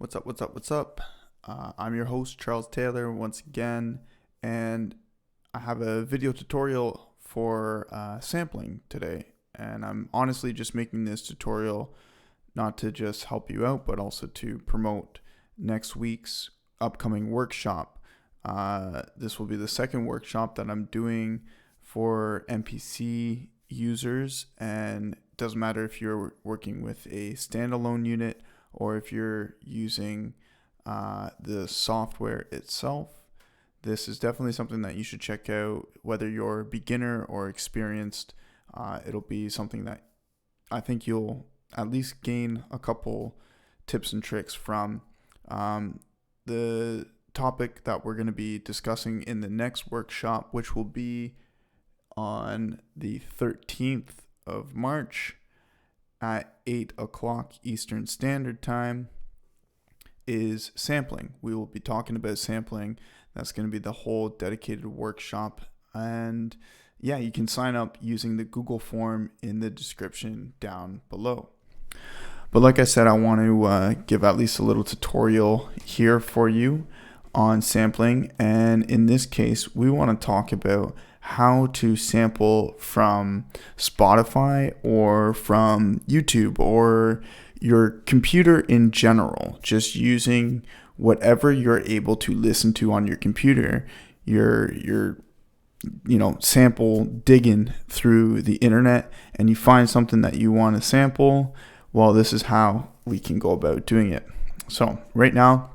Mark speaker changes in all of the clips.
Speaker 1: What's up? What's up? What's up? I'm your host, Charles Taylor, once again, and I have a video tutorial for sampling today. And I'm honestly just making this tutorial not to just help you out, but also to promote next week's upcoming workshop. This will be the second workshop that I'm doing for MPC users, and it doesn't matter if you're working with a standalone unit or if you're using the software itself. This is definitely something that you should check out, whether you're a beginner or experienced. It'll be something that I think you'll at least gain a couple tips and tricks from. The topic that we're going to be discussing in the next workshop, which will be on the 13th of March at 8 o'clock Eastern Standard Time, is sampling. We will be talking about sampling. That's going to be the whole dedicated workshop. And yeah, you can sign up using the Google form in the description down below. But like I said, I want to give at least a little tutorial here for you on sampling. And in this case, we want to talk about how to sample from Spotify or from YouTube or your computer in general, just using whatever you're able to listen to on your computer. You're sample digging through the internet and you find something that you want to sample. Well, this is how we can go about doing it. So right now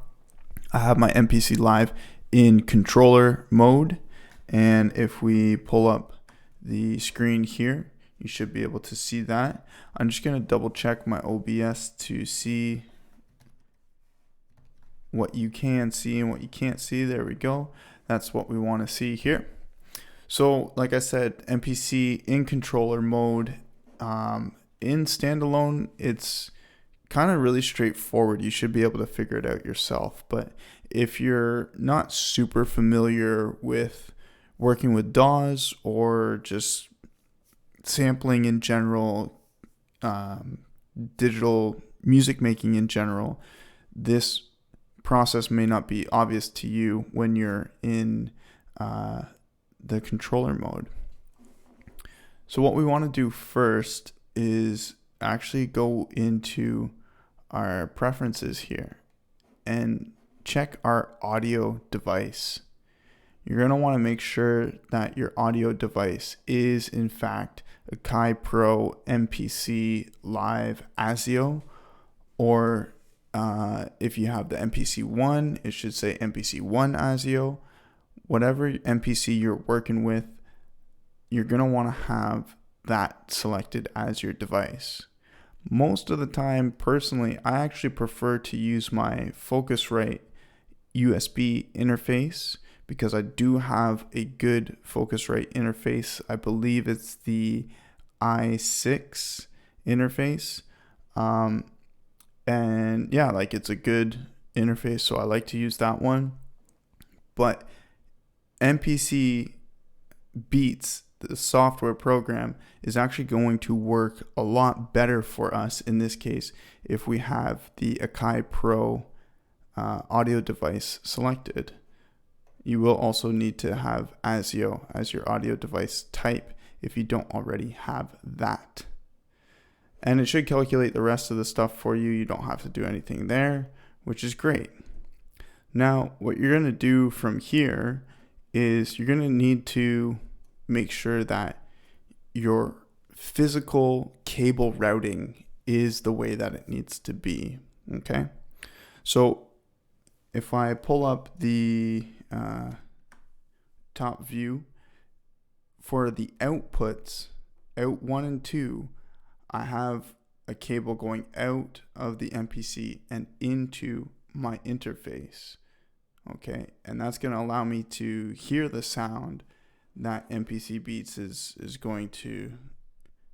Speaker 1: I have my MPC Live in controller mode. And if we pull up the screen here, you should be able to see that. I'm just going to double check my OBS to see what you can see and what you can't see. There we go. That's what we want to see here. So like I said, MPC in controller mode. In standalone, it's kind of really straightforward. You should be able to figure it out yourself. But if you're not super familiar with working with DAWs or just sampling in general, digital music making in general, this process may not be obvious to you when you're in the controller mode. So what we want to do first is actually go into our preferences here and check our audio device. You're going to want to make sure that your audio device is in fact Akai Pro MPC Live ASIO, or if you have the MPC One, it should say MPC One ASIO. Whatever MPC you're working with, you're going to want to have that selected as your device. Most of the time, personally, I actually prefer to use my Focusrite USB interface because I do have a good Focusrite interface. I believe it's the i6 interface. And yeah, like it's a good interface, so I like to use that one. But MPC Beats, the software program, is actually going to work a lot better for us in this case if we have the Akai Pro audio device selected. You will also need to have ASIO as your audio device type if you don't already have that. And it should calculate the rest of the stuff for you. You don't have to do anything there, which is great. Now, what you're going to do from here is you're going to need to make sure that your physical cable routing is the way that it needs to be. Okay. So if I pull up the top view for the outputs, out 1 and 2, I have a cable going out of the MPC and into my interface. Okay, and that's going to allow me to hear the sound that MPC Beats is going to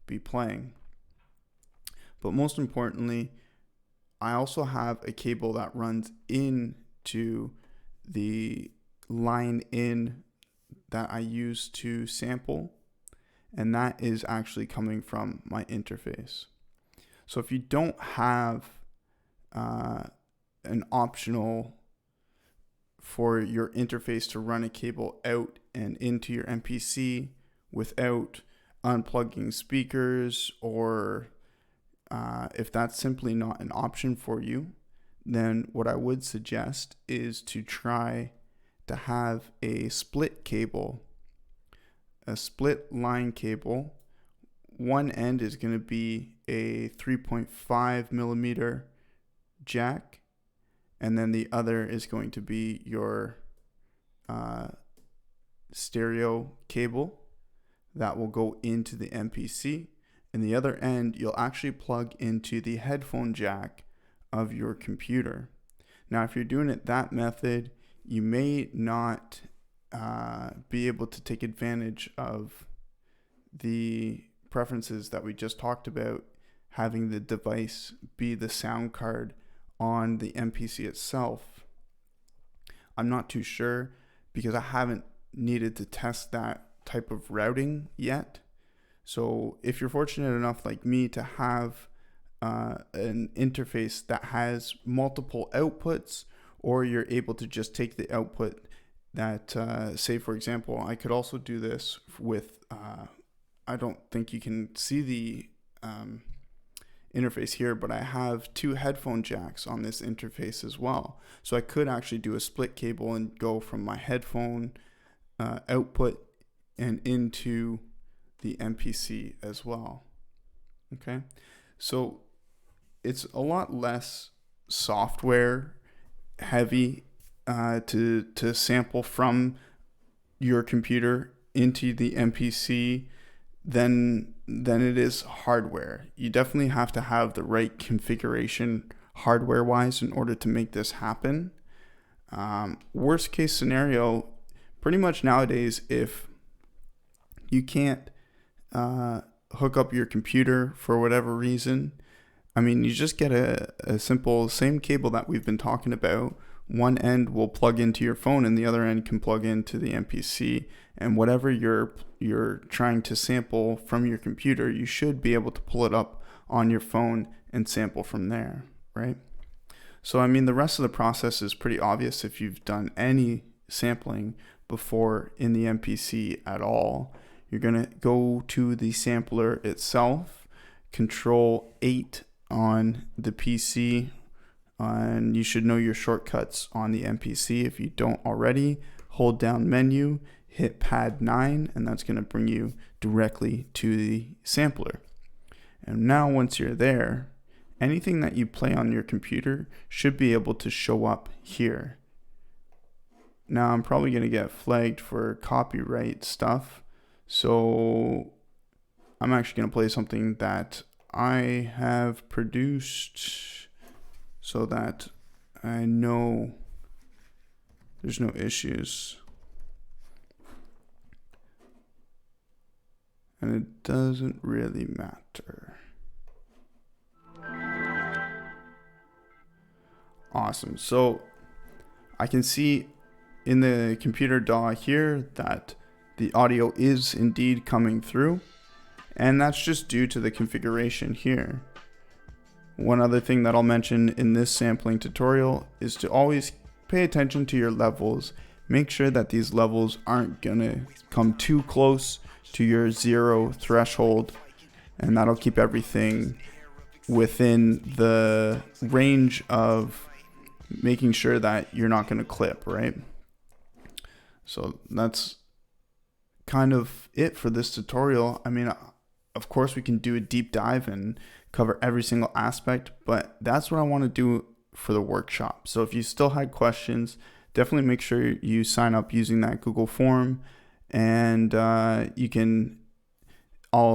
Speaker 1: be playing. But most importantly, I also have a cable that runs into the line in that I use to sample, and that is actually coming from my interface. So if you don't have an optional for your interface to run a cable out and into your MPC without unplugging speakers, or if that's simply not an option for you, then what I would suggest is to try to have a split cable, a split line cable. One end is going to be a 3.5 millimeter jack, and then the other is going to be your stereo cable that will go into the MPC. And the other end, you'll actually plug into the headphone jack of your computer. Now, if you're doing it that method, you may not be able to take advantage of the preferences that we just talked about, having the device be the sound card on the MPC itself. I'm not too sure because I haven't needed to test that type of routing yet. So if you're fortunate enough like me to have an interface that has multiple outputs, or you're able to just take the output that, say for example, I could also do this with, I don't think you can see the interface here, but I have two headphone jacks on this interface as well. So I could actually do a split cable and go from my headphone output and into the MPC as well. Okay, so it's a lot less software heavy to sample from your computer into the MPC than it is hardware. You definitely have to have the right configuration hardware wise in order to make this happen. Worst case scenario, pretty much nowadays, if you can't hook up your computer for whatever reason, I mean, you just get a simple same cable that we've been talking about. One end will plug into your phone and the other end can plug into the MPC, and whatever you're trying to sample from your computer, you should be able to pull it up on your phone and sample from there, right? So I mean, the rest of the process is pretty obvious if you've done any sampling before in the MPC at all. You're gonna go to the sampler itself, Control 8 on the PC, and you should know your shortcuts on the MPC. If you don't already, hold down menu, hit pad 9, and that's going to bring you directly to the sampler. And now once you're there, anything that you play on your computer should be able to show up here. Now I'm probably going to get flagged for copyright stuff, so I'm actually going to play something that I have produced so that I know there's no issues. And it doesn't really matter. Awesome. So I can see in the computer DAW here that the audio is indeed coming through, and that's just due to the configuration here. One other thing that I'll mention in this sampling tutorial is to always pay attention to your levels. Make sure that these levels aren't gonna come too close to your 0 threshold, and that'll keep everything within the range of making sure that you're not gonna clip, right? So that's kind of it for this tutorial. I mean, of course we can do a deep dive and cover every single aspect, but that's what I want to do for the workshop. So if you still had questions, definitely make sure you sign up using that Google form, and I'll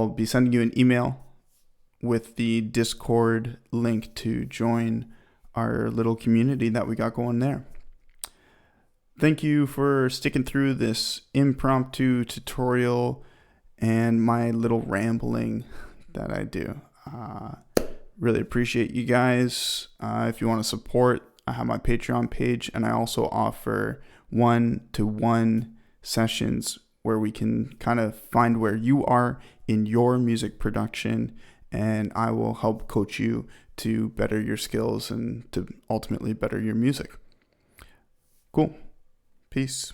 Speaker 1: be sending you an email with the Discord link to join our little community that we got going there. Thank you for sticking through this impromptu tutorial and my little rambling that I do. Really appreciate you guys. If you want to support, I have my Patreon page, and I also offer 1-to-1 sessions where we can kind of find where you are in your music production, and I will help coach you to better your skills and to ultimately better your music. Cool. Peace.